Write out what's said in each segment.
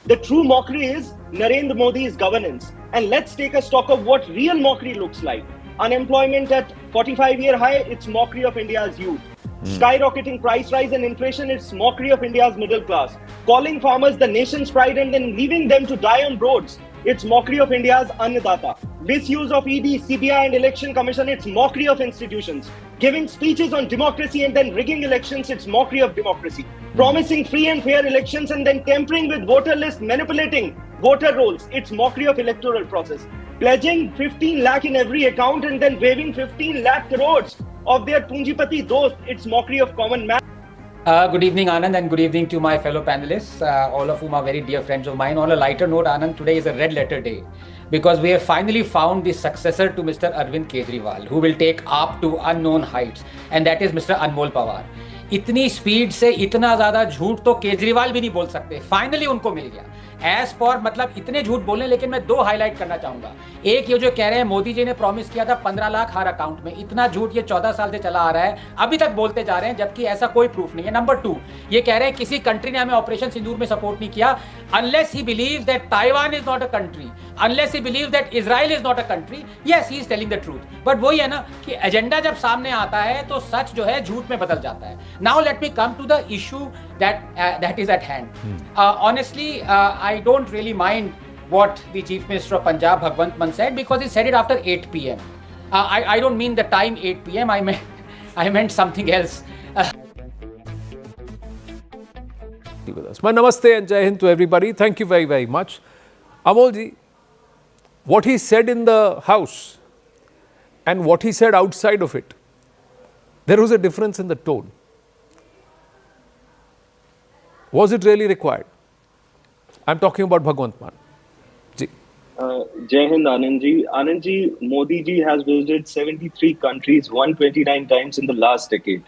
The true mockery is Narendra Modi's governance. And let's take a stock of what real mockery looks like. Unemployment at 45-year high, it's mockery of India's youth. Skyrocketing price rise and inflation, it's mockery of India's middle class. Calling farmers the nation's pride and then leaving them to die on roads, it's mockery of India's Annadata. Misuse of ED, CBI and Election Commission, it's mockery of institutions. Giving speeches on democracy and then rigging elections, it's mockery of democracy. Promising free and fair elections and then tampering with voter list, manipulating voter rolls, it's mockery of electoral process. Pledging 15 lakh in every account and then waving 15 lakh crores of their Punjipati dost, it's mockery of common man. Good evening, Anand, and good evening to my fellow panelists, all of whom are very dear friends of mine. On a lighter note, Anand, today is a red letter day because we have finally found the successor to Mr. Arvind Kejriwal, who will take AAP to unknown heights, and that is Mr. Anmol Pawar. इतनी speed से इतना ज्यादा झूठ तो केजरीवाल भी नहीं बोल सकते, फाइनली उनको मिल गया। एज फॉर मतलब इतने झूठ बोलने, लेकिन मैं दो हाईलाइट करना चाहूंगा। एक ये जो कह रहे हैं मोदी जी ने प्रॉमिस किया था 15 लाख हर अकाउंट में, इतना झूठ ये 14 साल से चला आ रहा है, अभी तक बोलते जा रहे हैं, जबकि ऐसा कोई प्रूफ नहीं है। नंबर 2, ये कह रहे हैं किसी कंट्री ने हमें ऑपरेशन सिंदूर में सपोर्ट नहीं किया, unless he believes that Taiwan is not a country, unless he believes that Israel is not a country. Yes, he is telling the truth, but वही है ना कि एजेंडा जब सामने आता है तो सच जो है झूठ में बदल जाता है। Now let me come to the issue that is at hand. Honestly, I don't really mind what the Chief Minister of Punjab, Bhagwant Mann, said, because he said it after 8 p.m. I don't mean the time 8 p.m. I meant something else. With us. My namaste and Jai Hind to everybody. Thank you very, very much. Amolji, what he said in the House and what he said outside of it, there was a difference in the tone. Was it really required? I'm talking about Bhagwant Mann. Ji. Jai Hind, Anand ji. Anand ji, Modi ji has visited 73 countries 129 times in the last decade.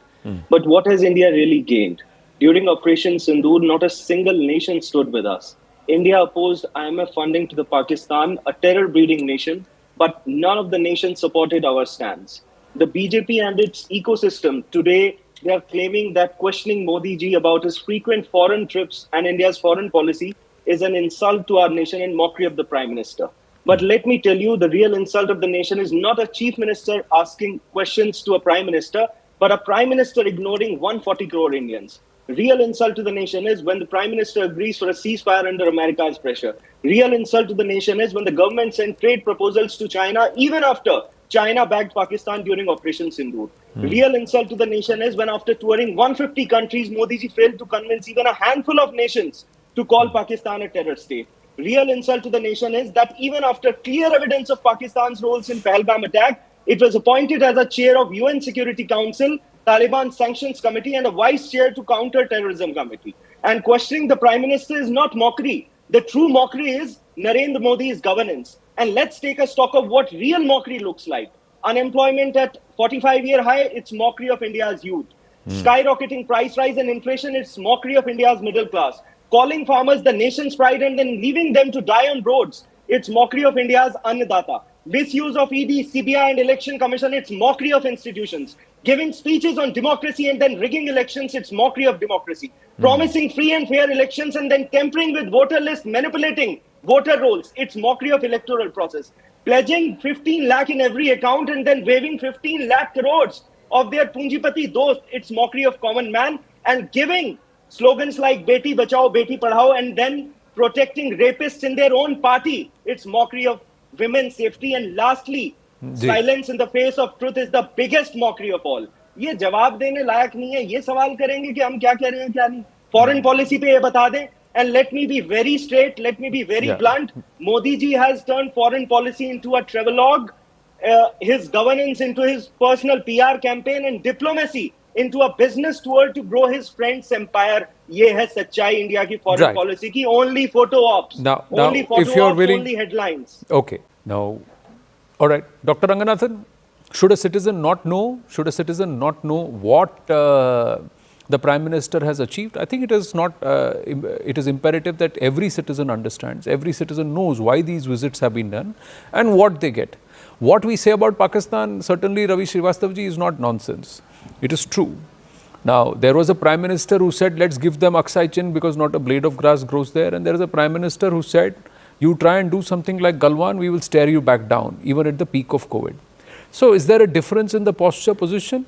But what has India really gained? During Operation Sindoor, not a single nation stood with us. India opposed IMF funding to the Pakistan, a terror-breeding nation, but none of the nations supported our stance. The BJP and its ecosystem today, they are claiming that questioning Modi ji about his frequent foreign trips and India's foreign policy is an insult to our nation and mockery of the Prime Minister. But let me tell you, the real insult of the nation is not a Chief Minister asking questions to a Prime Minister, but a Prime Minister ignoring 140 crore Indians. Real insult to the nation is when the Prime Minister agrees for a ceasefire under America's pressure. Real insult to the nation is when the government sent trade proposals to China even after China backed Pakistan during Operation Sindoor. Real insult to the nation is when after touring 150 countries, Modi ji failed to convince even a handful of nations to call Pakistan a terror state. Real insult to the nation is that even after clear evidence of Pakistan's roles in Pahalgam attack, it was appointed as a chair of UN Security Council, Taliban Sanctions Committee and a vice chair to Counter Terrorism Committee. And questioning the Prime Minister is not mockery. The true mockery is Narendra Modi's governance. And let's take a stock of what real mockery looks like. Unemployment at 45-year high, it's mockery of India's youth. Skyrocketing price rise and inflation, it's mockery of India's middle class. Calling farmers the nation's pride and then leaving them to die on roads, it's mockery of India's Annadata. Misuse of ED, CBI and Election Commission, it's mockery of institutions. Giving speeches on democracy and then rigging elections, it's mockery of democracy. Promising free and fair elections and then tampering with voter list, manipulating voter rolls, it's mockery of electoral process. Pledging 15 lakh in every account and then waving 15 lakh crores of their Punjipati dost, it's mockery of common man. And giving slogans like Beti Bachao, Beti Padhao and then protecting rapists in their own party, it's mockery of women's safety. And lastly, silence in the face of truth is the biggest mockery of all. ये जवाब देने लायक नहीं है, ये सवाल करेंगे कि हम क्या कह रहे हैं क्या नहीं. Foreign policy पे ये बता दें. And let me be very straight, let me be very blunt. Modi ji has turned foreign policy into a travelogue, his governance into his personal PR campaign and diplomacy into a business tour to grow his friend's empire. ये है सच्चाई India की foreign policy की. Only photo ops, only photo ops, only headlines. Okay, now, all right, Dr. Ranganathan, should a citizen not know? Should a citizen not know what the Prime Minister has achieved? I think it is not. It is imperative that every citizen understands. Every citizen knows why these visits have been done and what they get. What we say about Pakistan, certainly Ravi Srivastava ji, is not nonsense. It is true. Now, there was a Prime Minister who said, let's give them Aksai Chin because not a blade of grass grows there. And there is a Prime Minister who said, you try and do something like Galwan, we will stare you back down, even at the peak of COVID. So, is there a difference in the posture position?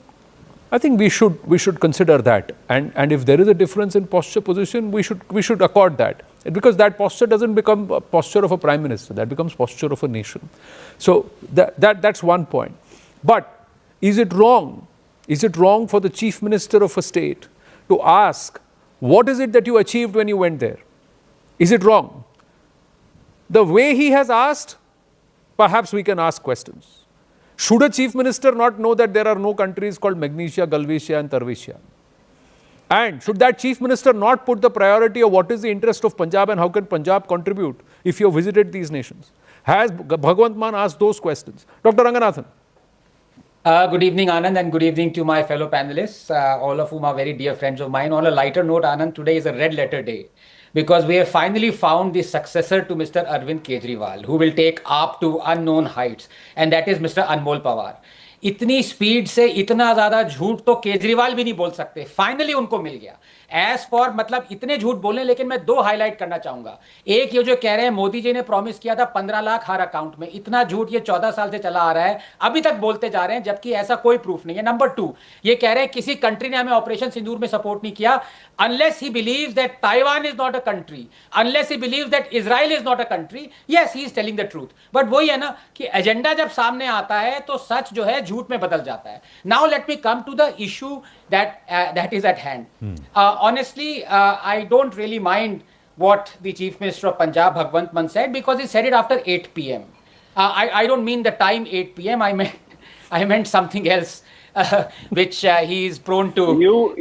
I think we should consider that. And if there is a difference in posture position, we should accord that. Because that posture doesn't become a posture of a Prime Minister, that becomes posture of a nation. So, that's one point. But is it wrong? Is it wrong for the Chief Minister of a state to ask, what is it that you achieved when you went there? Is it wrong? The way he has asked, perhaps we can ask questions. Should a Chief Minister not know that there are no countries called Magnesia, Galvatia and Tarvatia? And should that Chief Minister not put the priority of what is the interest of Punjab and how can Punjab contribute if you have visited these nations? Has Bhagwant Mann asked those questions? Dr. Ranganathan. Good evening, Anand, and good evening to my fellow panelists, all of whom are very dear friends of mine. On a lighter note, Anand, today is a red letter day because we have finally found the successor to Mr. Arvind Kejriwal, who will take AAP to unknown heights, and that is Mr. Anmol Pawar. इतनी speed से इतना ज्यादा झूठ तो केजरीवाल भी नहीं बोल सकते, फाइनली उनको मिल गया। एज फॉर मतलब इतने झूठ बोले, लेकिन मैं दो हाईलाइट करना चाहूंगा। एक, ये जो कह रहे हैं मोदी जी ने प्रॉमिस किया था 15 लाख हर अकाउंट में, इतना झूठ ये 14 साल से चला आ रहा है, अभी तक बोलते जा रहे हैं, जबकि ऐसा कोई प्रूफ नहीं है। नंबर 2, ये कह रहे हैं किसी कंट्री ने हमें ऑपरेशन सिंदूर में सपोर्ट नहीं किया, unless he believes that Taiwan is not a country, unless he believes that Israel is not a country, yes, he is telling the truth. But वही है ना कि एजेंडा जब सामने आता है तो सच जो है झूठ में बदल जाता है। Now let me come to the issue that is at hand. Honestly, I don't really mind what the Chief Minister of Punjab, Bhagwant Mann, said, because he said it after 8 p.m. I don't mean the time 8 p.m. I meant something else. Which he is prone to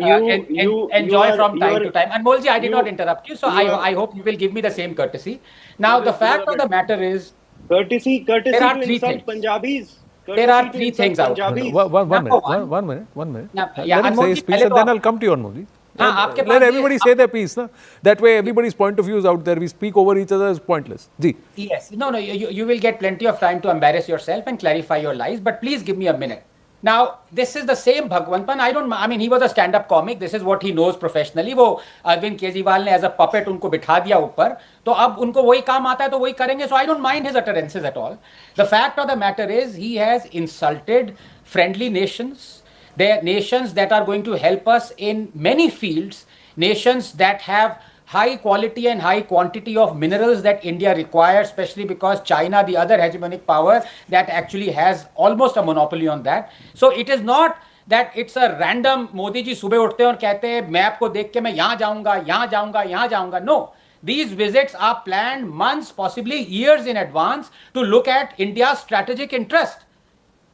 enjoy from time to time. Anmolji, I did not interrupt you, so I hope you will give me the same courtesy. Now, the fact of the matter is, courtesy there are to three insult things. Punjabis. There are three things out. One minute. Yeah, Let him say his piece and then I'll come to you, Anmolji. Let everybody say their piece. Na? That way everybody's point of view is out there. We speak over each other is pointless. Ji. Yes. No, you will get plenty of time to embarrass yourself and clarify your lies, but please give me a minute. Now, this is the same Bhagwant Mann. I mean, he was a stand-up comic. This is what he knows professionally. वो अरविंद केजरीवाल ने as a puppet उनको बिठा दिया ऊपर, तो अब उनको वही काम आता है तो वही करेंगे. So I don't mind his utterances at all. The fact of the matter is, he has insulted friendly nations. They are nations that are going to help us in many fields. Nations that have high quality and high quantity of minerals that India requires, especially because China, the other hegemonic power, that actually has almost a monopoly on that. So it is not that it's a random Modi ji सुबह उठते हैं और कहते हैं map को देख के मैं यहाँ जाऊंगा, यहाँ जाऊंगा, यहाँ जाऊंगा. No, these visits are planned months, possibly years in advance to look at India's strategic interest.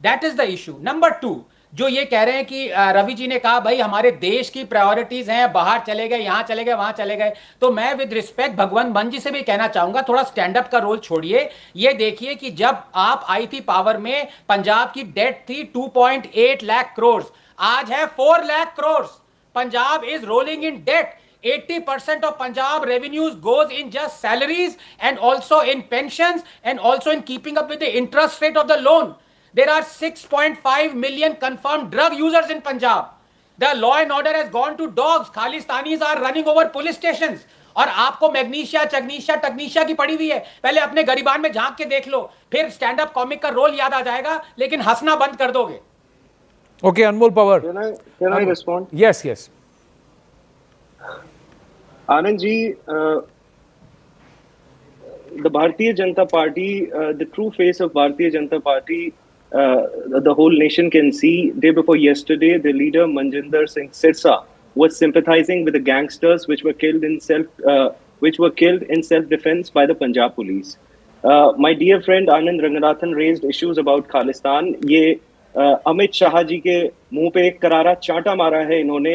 That is the issue. Number 2, जो ये कह रहे हैं कि रवि जी ने कहा भाई हमारे देश की प्रायोरिटीज हैं, बाहर चले गए, यहां चले गए, वहां चले गए, तो मैं विद रिस्पेक्ट भगवंत मान जी से भी कहना चाहूंगा, थोड़ा स्टैंड अप का रोल छोड़िए. ये देखिए कि जब आप आई थी पावर में, पंजाब की डेट थी 2.8 लाख करोड़, आज है 4 lakh crore. Punjab is rolling in debt. 80% of Punjab revenues goes in just salaries and also in pensions and also in keeping up with the interest rate of the loan. There are 6.5 million confirmed drug users in Punjab. The law and order has gone to dogs. Khalistanis are running over police stations. और आपको magnesia, चग्नीशिया, टग्नीशिया की पड़ी हुई है. पहले अपने गरीबान में झांक के देख लो, फिर स्टैंड अप कॉमिक का रोल याद आ जाएगा, लेकिन हंसना बंद कर दोगे. Okay, Anmol Pawar. Can I respond? Yes. Anand ji, the Bharatiya Janata Party, the true face of Bharatiya Janata Party, the whole nation can see. Day before yesterday, the leader Manjinder Singh Sirsa was sympathizing with the gangsters which were killed in self-defense by the Punjab police. My dear friend Anand Ranganathan raised issues about Khalistan. ये अमित शाह जी के मुंह पे एक करारा चांटा मारा है इन्होंने,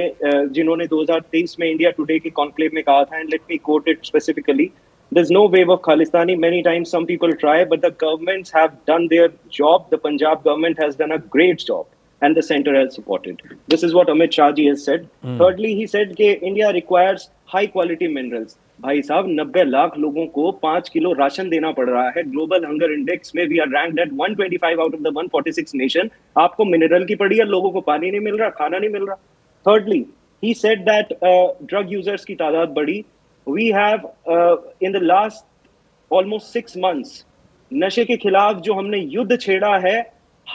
जिन्होंने 2023 में इंडिया टुडे के कॉन्क्लेव में कहा था, and let me quote it specifically. There's no wave of Khalistani. Many times some people try, but the governments have done their job. The Punjab government has done a great job and the center has supported. This is what Amit Shah ji has said. Thirdly, he said that India requires high quality minerals. भाई साहब 90 लाख लोगों को 5 kilo ration देना पड़ रहा है. Global hunger index में we are ranked at 125 out of the 146 nation. आपको मिनरल की पड़ी है, लोगों को पानी नहीं मिल रहा, खाना नहीं मिल रहा. Thirdly, he said that drug users की तादाद बढ़ी. We have in the last almost 6 months नशे के खिलाफ जो हमने युद्ध छेड़ा है,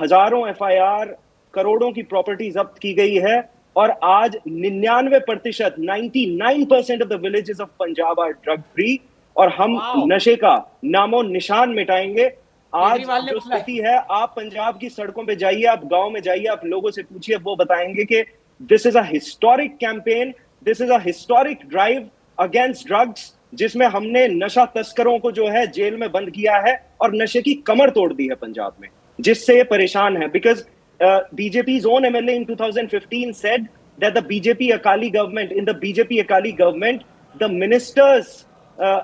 हजारों FIR, करोड़ों की प्रॉपर्टी जब्त की गई है, और आज 99%, 99% of the villages of Punjab are drug free, और हम नशे का नामो निशान मिटाएंगे. आज जो स्थिति है, आप पंजाब की सड़कों पे जाइए, आप गांव में जाइए, आप लोगों से पूछिए, वो बताएंगे कि this is a historic campaign, this is a historic drive against drugs, जिसमें हमने नशा तस्करों को जो है जेल में बंद किया है और नशे की कमर तोड़ दी है पंजाब में, जिससे ये परेशान है. Because BJP's own MLA in 2015 said that the BJP Akali government, in the BJP Akali government, the ministers,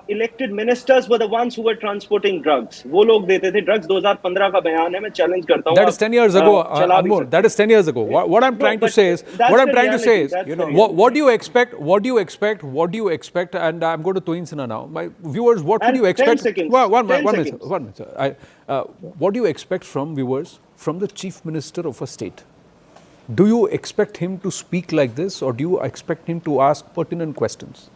elected ministers were the ones who were transporting drugs. वो लोग देते थे drugs. 2015 का बयान है, मैं challenge करता हूँ. That is 10 years ago, Anmol. That is 10 years ago. What I'm trying to say is, you know, what do you expect? What do you expect? What do you expect? And I'm going to Tuin Sinha now. My viewers, what would you expect? 10 seconds. One 10 minute. seconds. 1 minute. What do you expect from viewers, from the chief minister of a state? Do you expect him to speak like this, or do you expect him to ask pertinent questions?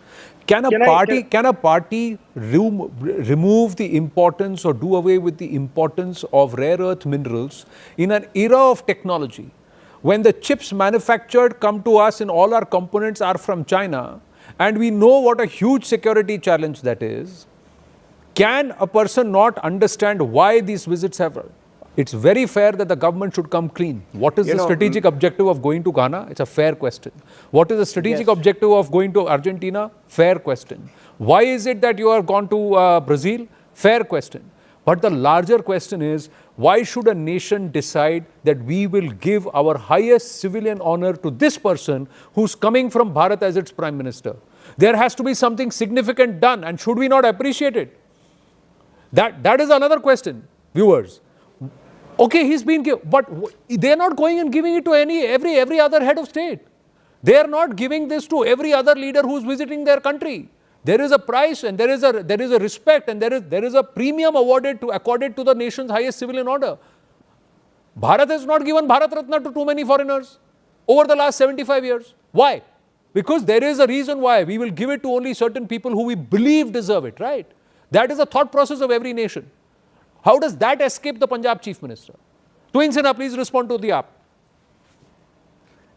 Can a party remove the importance or do away with the importance of rare earth minerals in an era of technology when the chips manufactured come to us and all our components are from China, and we know what a huge security challenge that is? Can a person not understand why these visits have? It's very fair that the government should come clean. What is the strategic objective of going to Ghana? It's a fair question. What is the strategic objective of going to Argentina? Fair question. Why is it that you have gone to Brazil? Fair question. But the larger question is, why should a nation decide that we will give our highest civilian honor to this person who's coming from Bharat as its prime minister? There has to be something significant done, and should we not appreciate it? That is another question, viewers. Okay, he's been given, but they're not going and giving it to every other head of state. They are not giving this to every other leader who's visiting their country. There is a price, and there is a respect, and there is a premium accorded to the nation's highest civilian order. Bharat has not given Bharat Ratna to too many foreigners over the last 75 years. Why? Because there is a reason why. We will give it to only certain people who we believe deserve it, right? That is the thought process of every nation. How does that escape the Punjab Chief Minister? Tuin Sinha, please respond to the app.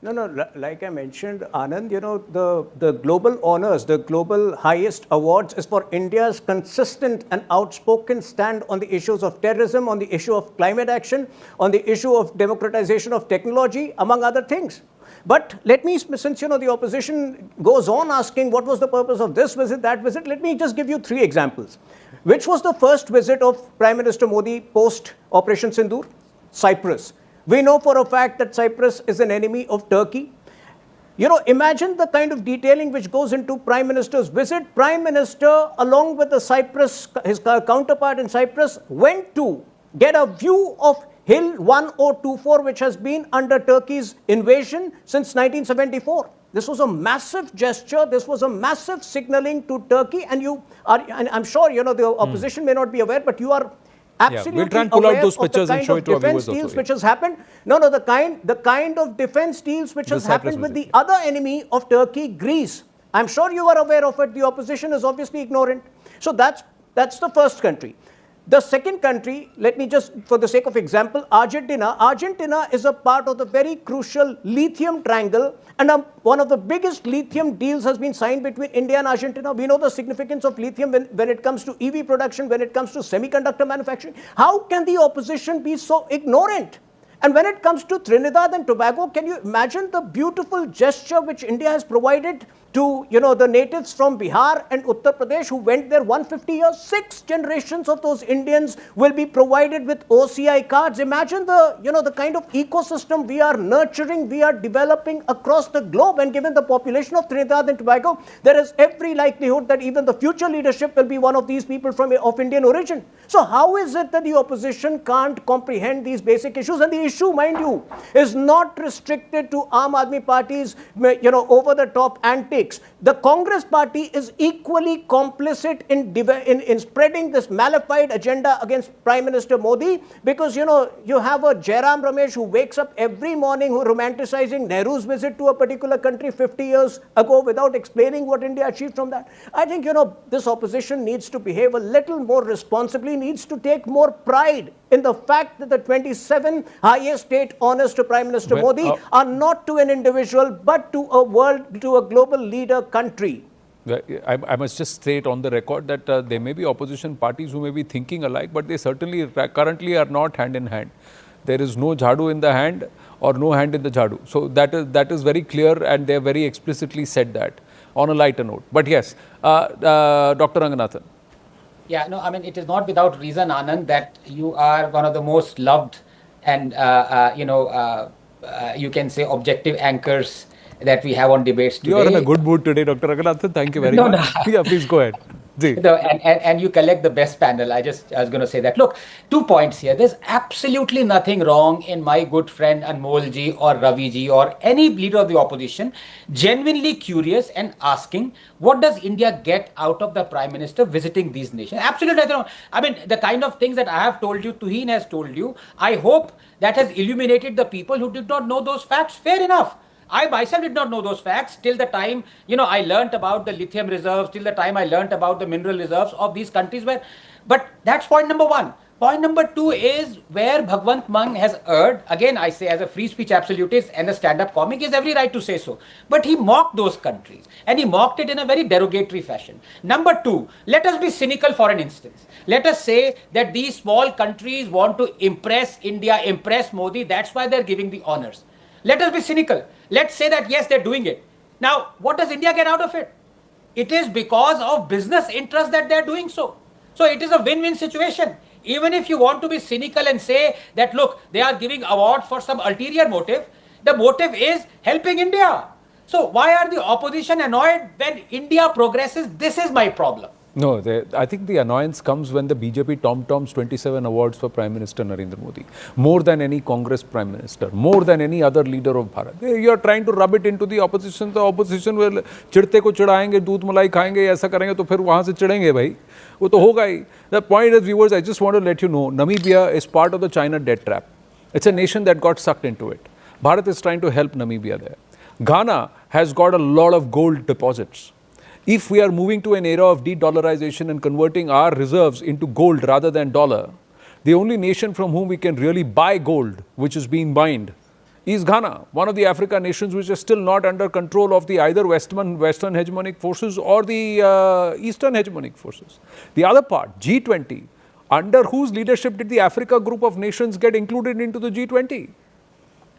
No, like I mentioned, Anand, the global honors, the global highest awards is for India's consistent and outspoken stand on the issues of terrorism, on the issue of climate action, on the issue of democratization of technology, among other things. But let me, since the opposition goes on asking what was the purpose of this visit, that visit, let me just give you 3 examples. Which was the first visit of Prime Minister Modi post Operation Sindoor? Cyprus. We know for a fact that Cyprus is an enemy of Turkey. Imagine the kind of detailing which goes into Prime Minister's visit. Prime Minister, along with his counterpart in Cyprus, went to get a view of Hill 1024, which has been under Turkey's invasion since 1974. This was a massive gesture. This was a massive signaling to Turkey. And I'm sure, the opposition may not be aware, but you are absolutely we'll try and pull out those pictures and show it to our viewers also. Deals which has happened. The kind of defense deals which has happened with the other enemy of Turkey, Greece. I'm sure you are aware of it. The opposition is obviously ignorant. So that's the first country. The second country, let me just, for the sake of example, Argentina. Argentina is a part of the very crucial lithium triangle, and one of the biggest lithium deals has been signed between India and Argentina. We know the significance of lithium when it comes to EV production, when it comes to semiconductor manufacturing. How can the opposition be so ignorant? And when it comes to Trinidad and Tobago, can you imagine the beautiful gesture which India has provided to, the natives from Bihar and Uttar Pradesh who went there 150 years? 6 generations of those Indians will be provided with OCI cards. Imagine the kind of ecosystem we are nurturing, we are developing across the globe. And given the population of Trinidad and Tobago, there is every likelihood that even the future leadership will be one of these people of Indian origin. So how is it that the opposition can't comprehend these basic issues? And the issue, mind you, is not restricted to Aam Aadmi Party's, over-the-top antics. takes. The Congress party is equally complicit in spreading this malified agenda against Prime Minister Modi, because, you know, you have a Jairam Ramesh who wakes up every morning who romanticizing Nehru's visit to a particular country 50 years ago without explaining what India achieved from that. I think, you know, this opposition needs to behave a little more responsibly, needs to take more pride in the fact that the 27 highest state honors to Prime Minister Modi are not to an individual, but to a global leader country. I must just state on the record that there may be opposition parties who may be thinking alike, but they certainly currently are not hand in hand. There is no jhadu in the hand or no hand in the jhadu. So that is very clear, and they have very explicitly said that on a lighter note. But yes, Dr. Ranganathan. Yeah, no, I mean, it is not without reason, Anand, that you are one of the most loved and, you can say objective anchors that we have on debates today. You are in a good mood today, Dr. Ranganathan. Thank you very much. No. Yeah, please go ahead. And you collect the best panel. I was going to say that. Look, 2 points here. There's absolutely nothing wrong in my good friend Anmol ji or Ravi ji or any leader of the opposition genuinely curious and asking, what does India get out of the Prime Minister visiting these nations? Absolutely nothing wrong. I mean, the kind of things that I have told you, Tuhin has told you, I hope that has illuminated the people who did not know those facts. Fair enough. I myself did not know those facts till the time, I learnt about the lithium reserves, till the time I learnt about the mineral reserves of these countries. But that's point number one. Point number two is where Bhagwant Mann has erred. Again, I say as a free speech absolutist and a stand-up comic, he has every right to say so. But he mocked those countries, and he mocked it in a very derogatory fashion. Number two, let us be cynical for an instance. Let us say that these small countries want to impress India, impress Modi. That's why they're giving the honors. Let us be cynical. Let's say that, yes, they're doing it. Now, what does India get out of it? It is because of business interests that they're doing so. So it is a win-win situation. Even if you want to be cynical and say that, look, they are giving award for some ulterior motive, the motive is helping India. So why are the opposition annoyed when India progresses? This is my problem. No, I think the annoyance comes when the BJP tom-toms 27 awards for Prime Minister Narendra Modi. More than any Congress Prime Minister, more than any other leader of Bharat. You are trying to rub it into the opposition. The opposition will चिढ़ते को चिढ़ाएंगे, दूध मलाई खाएंगे, ऐसा करेंगे तो फिर वहाँ से चिढ़ेंगे भाई. वो तो होगा ही. The point is, viewers, I just want to let you know, Namibia is part of the China debt trap. It's a nation that got sucked into it. Bharat is trying to help Namibia there. Ghana has got a lot of gold deposits. If we are moving to an era of de-dollarization and converting our reserves into gold rather than dollar, the only nation from whom we can really buy gold, which is being mined, is Ghana, one of the African nations which is still not under control of the either Western hegemonic forces or the Eastern hegemonic forces. The other part, G20, under whose leadership did the Africa group of nations get included into the G20?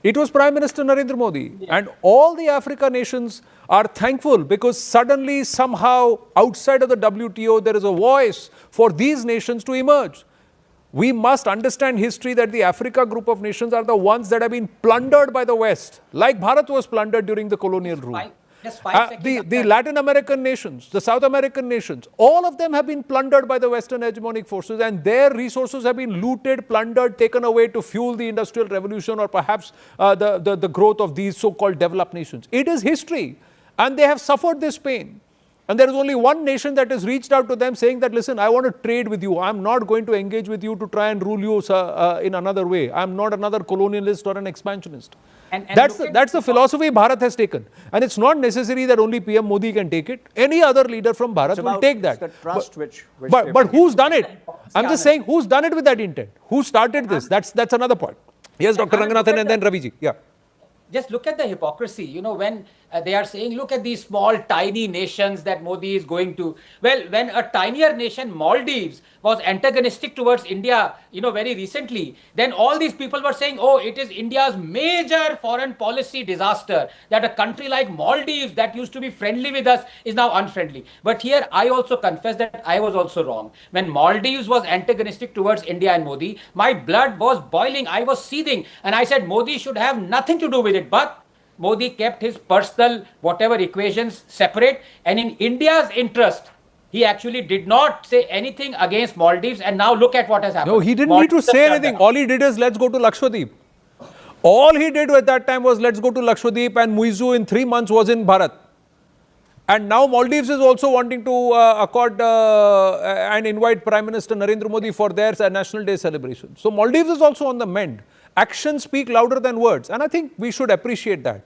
It was Prime Minister Narendra Modi. Yeah. And all the Africa nations are thankful because suddenly, somehow, outside of the WTO, there is a voice for these nations to emerge. We must understand history that the Africa group of nations are the ones that have been plundered by the West, like Bharat was plundered during the colonial rule. The Latin American nations, the South American nations, all of them have been plundered by the Western hegemonic forces, and their resources have been looted, plundered, taken away to fuel the Industrial Revolution or perhaps the growth of these so-called developed nations. It is history, and they have suffered this pain. And there is only one nation that has reached out to them saying that, listen, I want to trade with you. I'm not going to engage with you to try and rule you in another way. I'm not another colonialist or an expansionist. And that's the philosophy Bharat has taken. And it's not necessary that only PM Modi can take it. Any other leader from Bharat will take that. The trust but who's done it? I'm just saying, who's done it with that intent? Who started this? That's another point. Yes, Dr. Ranganathan and then Raviji. Yeah. Just look at the hypocrisy, when they are saying, look at these small, tiny nations that Modi is going to. Well, when a tinier nation, Maldives, was antagonistic towards India, very recently, then all these people were saying, oh, it is India's major foreign policy disaster that a country like Maldives that used to be friendly with us is now unfriendly. But here, I also confess that I was also wrong. When Maldives was antagonistic towards India and Modi, my blood was boiling, I was seething, and I said Modi should have nothing to do with it. But Modi kept his personal, whatever equations separate, and in India's interest, he actually did not say anything against Maldives, and now look at what has happened. No, he didn't need to say anything. All he did is, let's go to Lakshadweep. All he did at that time was, let's go to Lakshadweep, and Muizu in 3 months was in Bharat. And now Maldives is also wanting to accord and invite Prime Minister Narendra Modi for their National Day celebration. So Maldives is also on the mend. Actions speak louder than words, and I think we should appreciate that.